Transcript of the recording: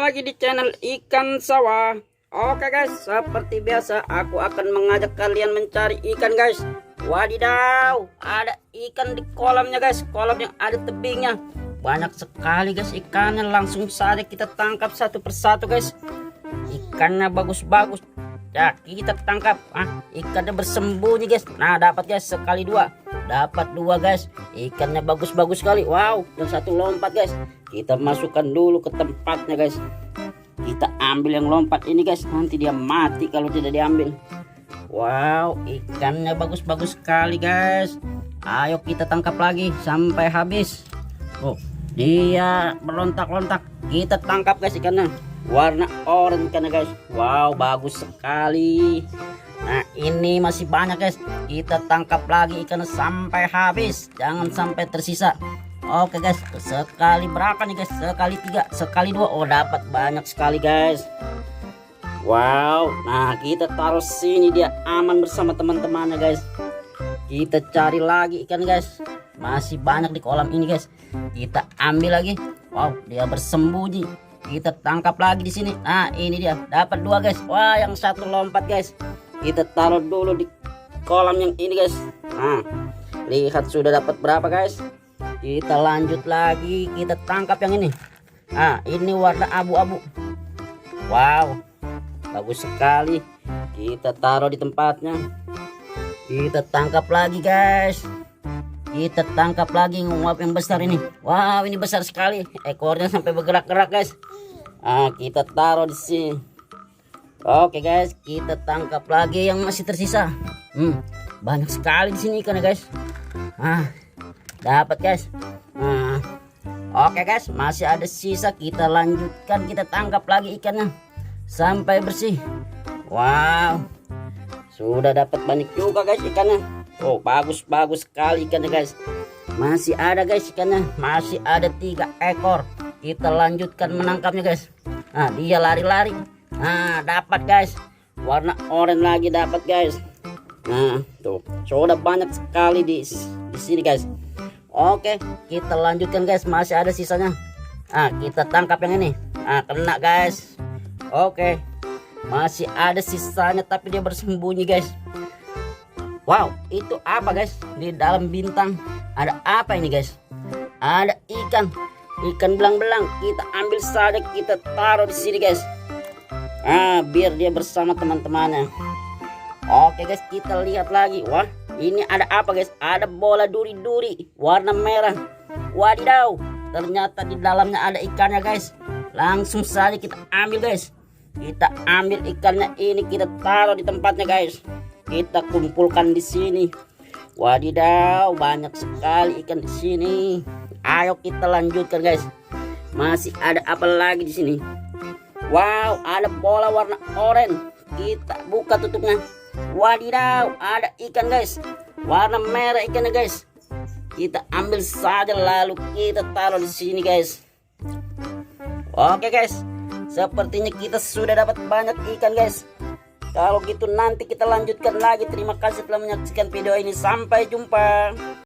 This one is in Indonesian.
lagi di channel ikan sawah. Oke guys, seperti biasa aku akan mengajak kalian mencari ikan guys. Wadidaw, ada ikan di kolamnya guys. Kolam yang ada tebingnya. Banyak sekali guys ikannya. Langsung saja kita tangkap satu persatu guys. Ikannya bagus-bagus. Ya kita tangkap. Ikannya bersembunyi guys. Nah dapat guys sekali dua. Dapat dua guys. Ikannya bagus-bagus sekali. Wow, yang satu lompat guys. Kita masukkan dulu ke tempatnya guys. Kita ambil yang lompat ini guys. Nanti dia mati kalau tidak diambil. Wow, ikannya bagus-bagus sekali guys. Ayo kita tangkap lagi sampai habis. Oh, dia melontak-lontak. Kita tangkap guys ikannya. Warna oranye ikannya guys. Wow, bagus sekali. Nah ini masih banyak guys. Kita tangkap lagi ikannya sampai habis. Jangan sampai tersisa. Oke guys, sekali berapa nih guys? Sekali 3, sekali 2. Oh dapat banyak sekali guys. Wow, nah kita taruh sini dia aman bersama teman-temannya guys. Kita cari lagi ikan guys. Masih banyak di kolam ini guys. Kita ambil lagi. Wow, dia bersembunyi. Kita tangkap lagi di sini. Nah ini dia dapat 2 guys. Wah yang satu lompat guys. Kita taruh dulu di kolam yang ini guys. Nah lihat sudah dapat berapa guys. Kita lanjut lagi. Kita tangkap yang ini. Nah ini warna abu-abu. Wow, bagus sekali. Kita taruh di tempatnya. Kita tangkap lagi guys. Kita tangkap lagi nguap yang besar ini. Wow ini besar sekali. Ekornya sampai bergerak-gerak guys. Nah kita taruh di sini. Oke guys, kita tangkap lagi yang masih tersisa. Banyak sekali di sini ikannya guys. Nah dapat guys. Nah oke guys, masih ada sisa. Kita lanjutkan. Kita tangkap lagi ikannya sampai bersih. Wow, sudah dapat banyak juga guys ikannya. Oh bagus-bagus sekali ikannya guys. Masih ada guys ikannya. Masih ada 3 ekor. Kita lanjutkan menangkapnya guys. Nah dia lari-lari. Nah dapat guys. Warna oranye lagi dapat guys. Nah tuh sudah banyak sekali di sini guys. Oke kita lanjutkan guys. Masih ada sisanya. Nah kita tangkap yang ini. Nah kena guys. Oke masih ada sisanya tapi dia bersembunyi guys. Wow itu apa guys? Di dalam bintang ada apa ini guys? Ada ikan belang-belang. Kita ambil saja. Kita taruh di sini guys. Biar dia bersama teman-temannya. Oke guys, kita lihat lagi. Wah ini ada apa guys? Ada bola duri-duri warna merah. Wadidaw, ternyata di dalamnya ada ikannya guys. Langsung saja kita ambil guys. Kita ambil ikannya ini. Kita taruh di tempatnya guys. Kita kumpulkan di sini. Wadidaw, banyak sekali ikan di sini. Ayo kita lanjutkan guys. Masih ada apa lagi di sini? Wow, ada bola warna oranye. Kita buka tutupnya. Wadidaw, ada ikan guys. Warna merah ikannya guys. Kita ambil saja lalu kita taruh di sini guys. Oke guys, sepertinya kita sudah dapat banyak ikan guys. Kalau gitu nanti kita lanjutkan lagi. Terima kasih telah menyaksikan video ini. Sampai jumpa.